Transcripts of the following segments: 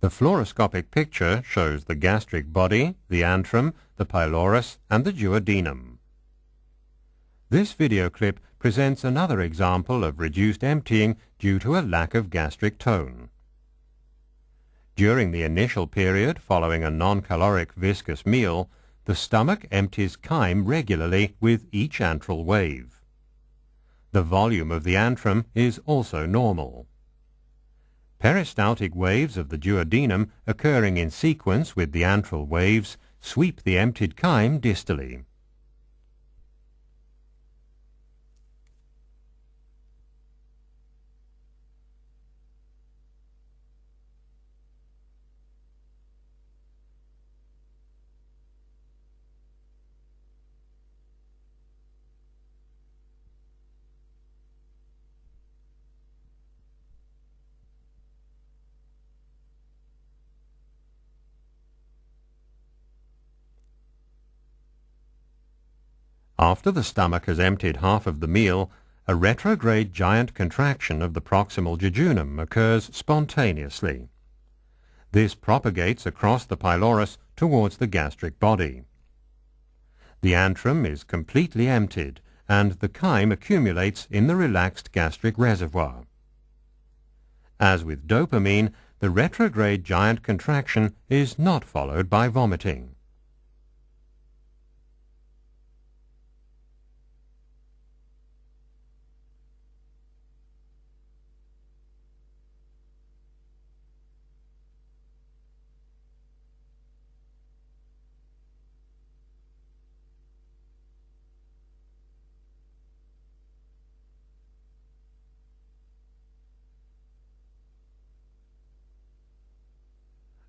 The fluoroscopic picture shows the gastric body, the antrum, the pylorus, and the duodenum. This video clip presents another example of reduced emptying due to a lack of gastric tone. During the initial period following a non-caloric viscous meal, the stomach empties chyme regularly with each antral wave. The volume of the antrum is also normal. Peristaltic waves of the duodenum occurring in sequence with the antral waves sweep the emptied chyme distally. After the stomach has emptied half of the meal, a retrograde giant contraction of the proximal jejunum occurs spontaneously. This propagates across the pylorus towards the gastric body. The antrum is completely emptied, and the chyme accumulates in the relaxed gastric reservoir. As with dopamine, the retrograde giant contraction is not followed by vomiting.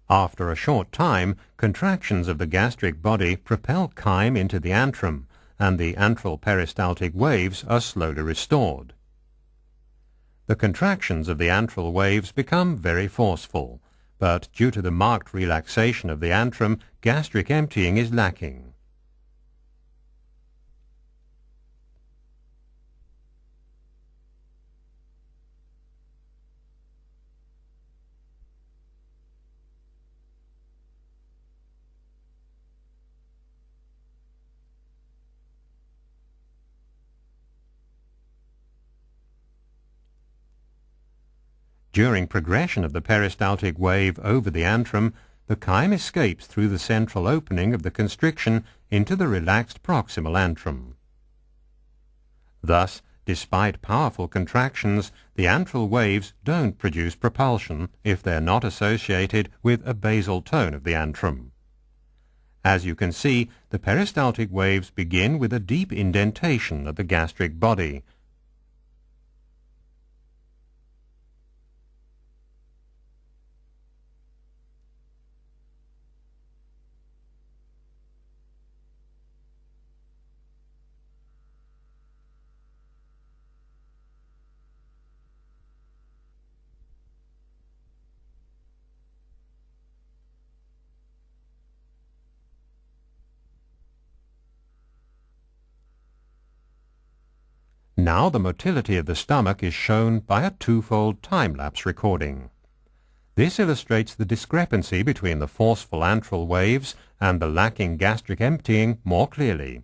After a short time, contractions of the gastric body propel chyme into the antrum, and the antral peristaltic waves are slowly restored. The contractions of the antral waves become very forceful, but due to the marked relaxation of the antrum, gastric emptying is lacking. During progression of the peristaltic wave over the antrum, the chyme escapes through the central opening of the constriction into the relaxed proximal antrum. Thus, despite powerful contractions, the antral waves don't produce propulsion if they're not associated with a basal tone of the antrum. As you can see, the peristaltic waves begin with a deep indentation of the gastric body. Now the motility of the stomach is shown by a twofold time-lapse recording. This illustrates the discrepancy between the forceful antral waves and the lacking gastric emptying more clearly.